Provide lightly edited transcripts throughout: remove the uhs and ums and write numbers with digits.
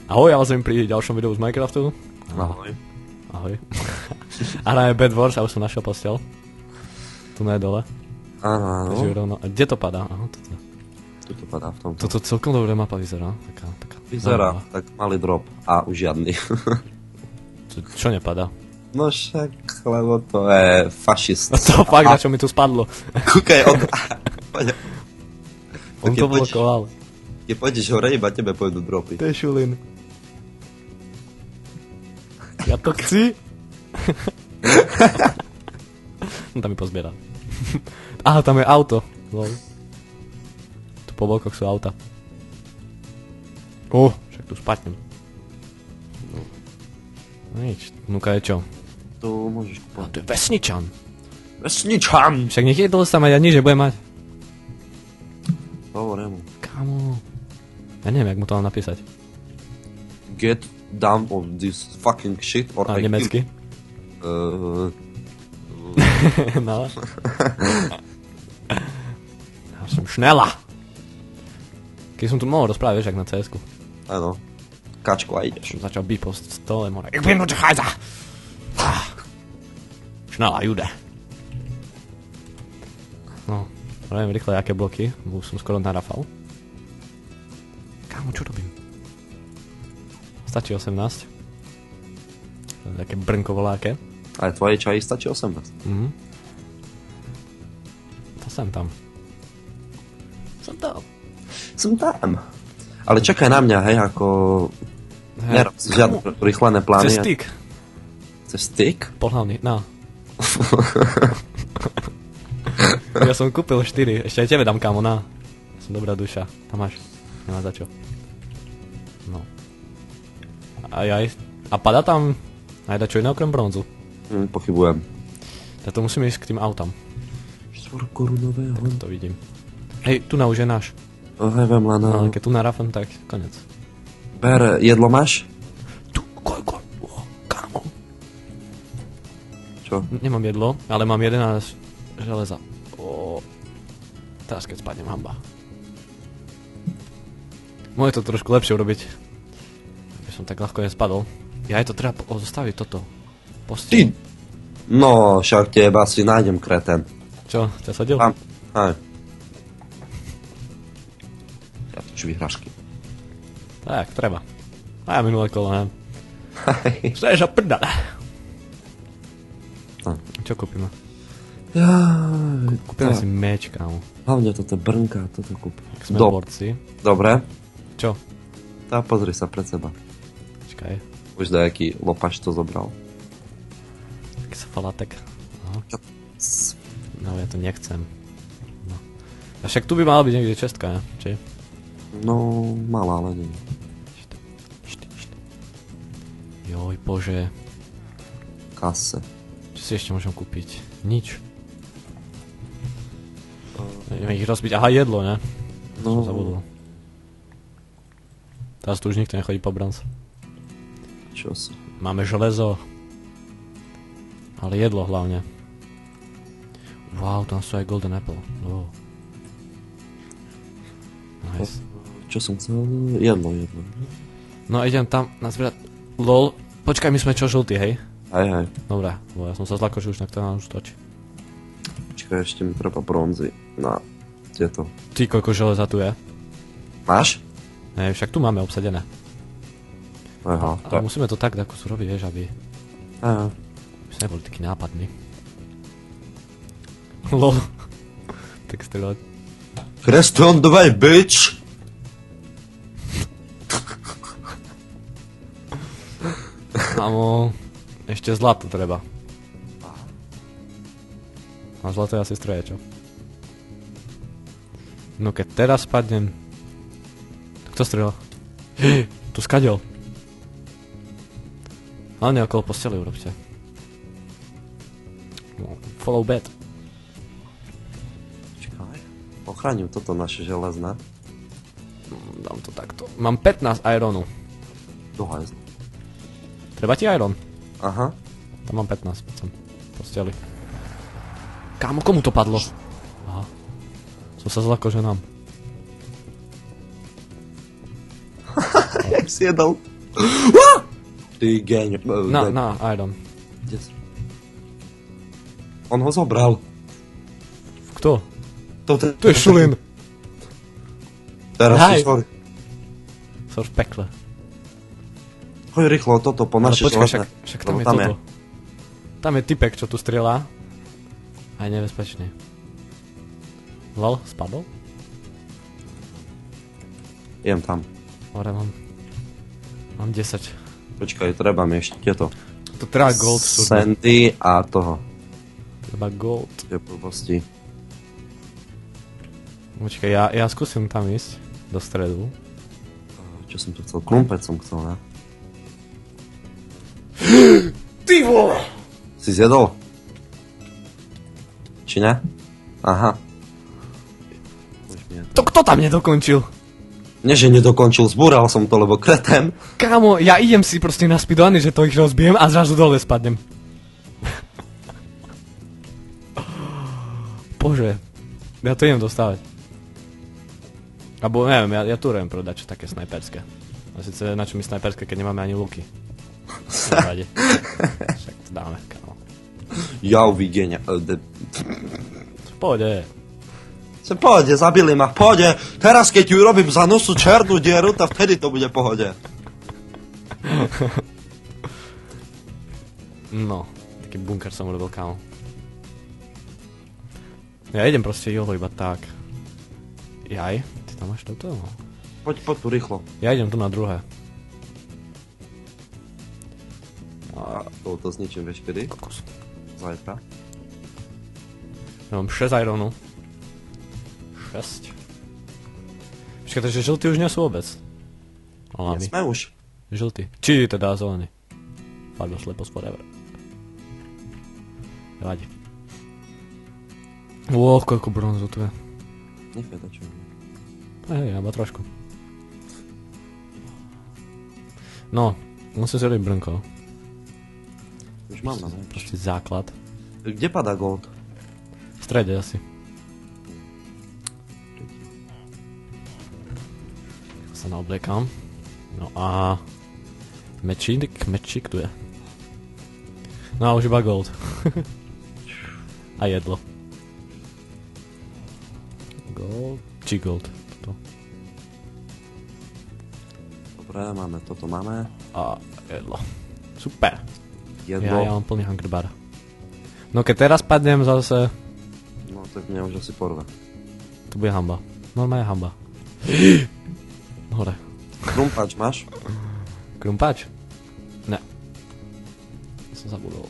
Ahoj, ja vás viem pri ďalšom videu z Minecraftu. Ahoj. Ahoj. A hráme Bed Wars, a už som našiel posteľ. Tu na dole. Áno. Kde to padá? Aha, toto. Tu to padá v tomto. Toto celkom dobré mapa vyzerá. Taká vyzerá, tak malý drop. A už žiadny. Čo nepadá? No však, lebo to je fašist. To fakt, na čo mi tu spadlo. Kúkaj, On to blokoval. Keď pôjdeš hore, iba tebe pôjdu dropy. To je šulín. Ja to chci. No tam mi pozbiera. Aha, tam je auto. Lol. Tu po blokoch sú auta. Však tu spadnem. No nič, nuka je čo? Tu môžeš kúpať. To je vesničan. Vesničan! Však nech je dole sa mať, ja nič nebudem mať. Hovore mu. Kámo. Ja neviem, jak mu to mám napísať. Get down of this fucking shit or A nemecky? No. Ja som šnela. Keď som tu mohol rozprávať, vieš, jak na CS-ku. Áno. Kačku a ideš. Som začal byť po stole, more. Ich bin unterheiser! Šnela, jude. No, neviem rýchle, aké bloky. Už som skoro narafal. Kámo, čo robím? Stačí 18. Také brnko voláke. Ale tvoje čaji stačí 18. To sem tam. Som tam. Ale čakaj na mňa, hej, ako... Nerob si žiadne rýchlené plány. Cez styk. Cez styk? Pohlavný, no. Ja som kúpil 4, ešte aj tebe dám, kámo, na. Som dobrá duša, tam máš. Nemá za čo. No. A padá tam aj dačo iné okrem bronzu? Pochybujem. Tak to musíme ísť k tým autám. 4 korunového. To vidím. Hej, tu na už je náš. Neviem, len... Ale keď tu narafem, tak konec. Ber, jedlo máš? Tu, kámo. Čo? Nemám jedlo, ale mám 11 železa. Teraz keď spadnem, hamba. Môže to trošku lepšie urobiť. Aby som tak ľahko nespadol. Ja aj to treba zostaviť toto. Ty! No, však teba si nájdem, kreten. Čo, ťa sadil? Aj. Ja toč vyhražky. Tak, treba. A ja minulé kolo, ne? Staješ a prdale. Čo kúpime? Kúpime si meč, kámo. Hlavne toto brnka, toto kúp. Sme borci. Dobre. Čo? Tá, pozri sa pred seba. Čakaj. Už dajaký lopaš to zobral. Taký sa falatek. No, ja to nechcem. No. A však tu by mala byť niekde čestka, ne? Či? No, malá, ale nie. Joj, bože. Kase. Čo si ešte môžem kúpiť? Nič. Ideme ich rozbiť. Aha, jedlo, ne? No. Som zabudol. Teraz tu už nikto nechodí po bronz. Čo si? Máme železo. Ale jedlo hlavne. Wow, tam sú aj golden apple. Nice. Čo som chcel? Jedlo. No idem tam nazbierať. LOL. Počkaj, my sme čo, žltí, hej? Hej. Dobre, bo ja som sa zlakol, že už na to nám už točí. Počkaj, ešte mi treba bronzy. Na tieto. Ty, koľko železa tu je? Máš? Ne, však tu máme obsadené. Aha. Ale musíme to tak ako sú robiť, vieš, aby... Aha. By sme neboli taký nápadný. LOL. Tak strelať. Creston 2, bitch! Kámo, ešte zlato treba. A zlato je asi stroje, čo? No keď teraz spadnem... Kto strelal? Tu skadel. Hlavne okolo postele urobte. No, follow bed. Čakaj. Ochránim toto naše železné. Dám to takto. Mám 15 ironu. Dohajzl. Treba ti iron? Aha. Tam mám 15, chcem. Posteli. Kámo, komu to padlo? Aha. Som sa zlakol, že nám. Jak si jedol Ty geň. Na, Iron. On ho zobral. Kto? To je Šulin. Teraz Hej. si sorry. Som v pekle. Choď rýchlo toto po Ale naše počkaj, však tam lebo je toto. Tam je typek, čo tu strieľa. A je nebezpečný. Lol, spadol? Jem tam. Dobre, mám 10. Počkaj, treba mi ešte tieto. To treba gold surno. Sandy a toho. Treba gold. Tie blbosti. Počkaj, ja skúsim tam ísť do stredu. Čo som to chcel? Klumpec som chcel, ne? Ty vole! Si zjedol? Či ne? Aha. To kto tam nedokončil? Nie, že nedokončil, zbúral som to, lebo kreten. Kámo, ja idem si proste na speedruny, že to ich rozbijem a zrazu dole spadnem. Bože, ja to idem dostávať. Abo neviem, ja tu idem prodať čo také snajperské. A sice na čo mi snajperské, keď nemáme ani luky. Však to dáme, kámo. Jau, videnia. V pohode. V pohode, zabili ma, v pohode. Teraz, keď ju urobím za nosu černú dieru, tak vtedy to bude v pohode. No, taký bunker som urobil, kámo. Ja idem proste jolo iba tak. Jaj, ty tam máš toto? Poď tu rýchlo. Ja idem tu na druhé. A to zničím, vieš kedy? Kokos. Zajtra. Ja mám 6 ironu. 6. Počkaj, takže žltí už nie sú vôbec. Nie sme už. Žltý. Či teda zelený. Pardon, slepos forever. Nevadí. Koľko bronzu tu je. Nechaj to čo. Hej, iba trošku. No, musím si robiť brnko. Už mám na Proste základ. Kde padá gold? V strede asi. Sa naobliekam. No a... Mečík tu je. No a už iba gold. A jedlo. Gold. Či gold. Toto. Dobre, toto máme. A jedlo. Super. Jedlo. Ja mám plný hunger bar. No keď teraz padnem zase... No tak mňa už asi porve. To bude hamba. Normálne hamba. Hore. Krumpač máš? Krumpáč? Ne. Som zabudol.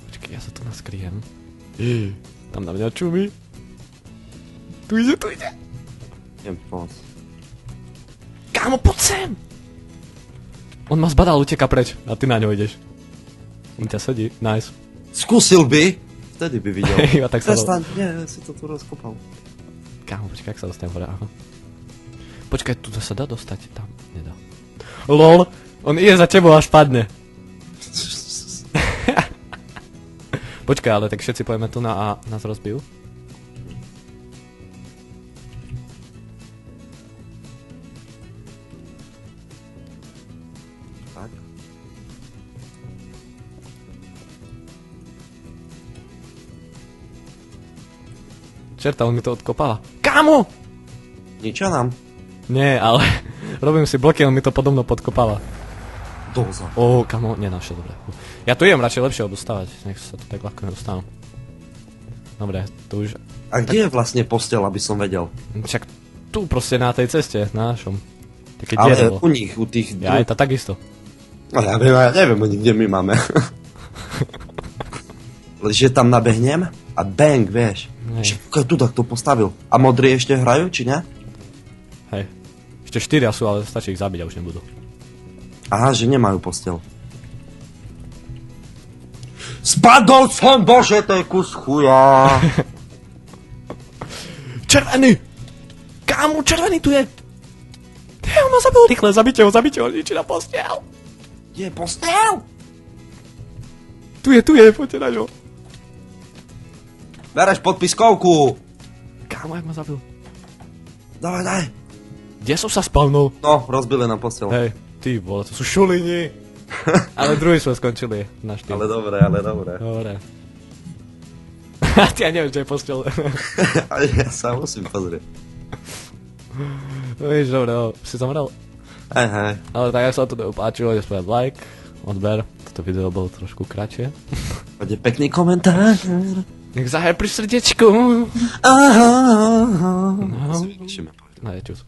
Počkej, ja sa tu naskryjem. Tam na mňa čumí. Tu ide. Idem pomôcť. Kámo, poď sem! On ma zbadal, uteka preč. A ty na ňo ideš. On ťa sedí. Nice. Skúsil by? Vtedy by videl. Iba tak sa Prestaň, nie, si to tu rozkopal. Kámo, počkaj, jak sa dostanem hore, aha. Počkaj, tu sa dá dostať? Tam, nedá. LOL, on ide za tebou až padne. Počkaj, ale tak všetci pojeme tu a nás rozbijú. Tak. Čerta, on mi to odkopáva. Kámo! Ničia nám. Nie, ale robím si bloky, on mi to podobno podkopáva. Doza. Kamo, nenášel, dobre. Ja tu idem radšej lepšie dostávať, nech sa to tak ľahko nedostanú. Dobre, tu už... A kde je vlastne postel, aby som vedel? Však tu proste na tej ceste, na našom. Také Ale dielo. u nich, u tých... Ja je to takisto. No ja neviem ani kde my máme. Že tam nabehnem a bang, vieš. Hej. Že tu tak to postavil. A modrí ešte hrajú, či ne? Hej. Ešte 4 sú, ale stačí ich zabiť a už nebudú. Aha, že nemajú postel. Spadol som, bože, to je kus chuja. Červený! Kámo, červený tu je! On ma zabil! Rýchle, zabite ho, ničí na postel! Je postel? Tu je, poďte na ňo. Bereš podpiskovku. Kámo, jak ma zabil. Dávaj, daj. Kde som sa spavnul? No, rozbili nám postel. Hej, ty vole, to sú šulini. Ale druhý sme skončili na štýl. Ale dobre. Dobre. Ty ja neviem, čo je postel. Ale ja sa musím pozrieť. No víš, dobre, si zomrel? Hej. Ale tak, ak sa to páčilo, spraviť like, odber. Toto video bolo trošku kratšie. Poďte pekný komentár. Nech zahaj pri srdiečku. Aha. No, Si vypíšeme. no je čus.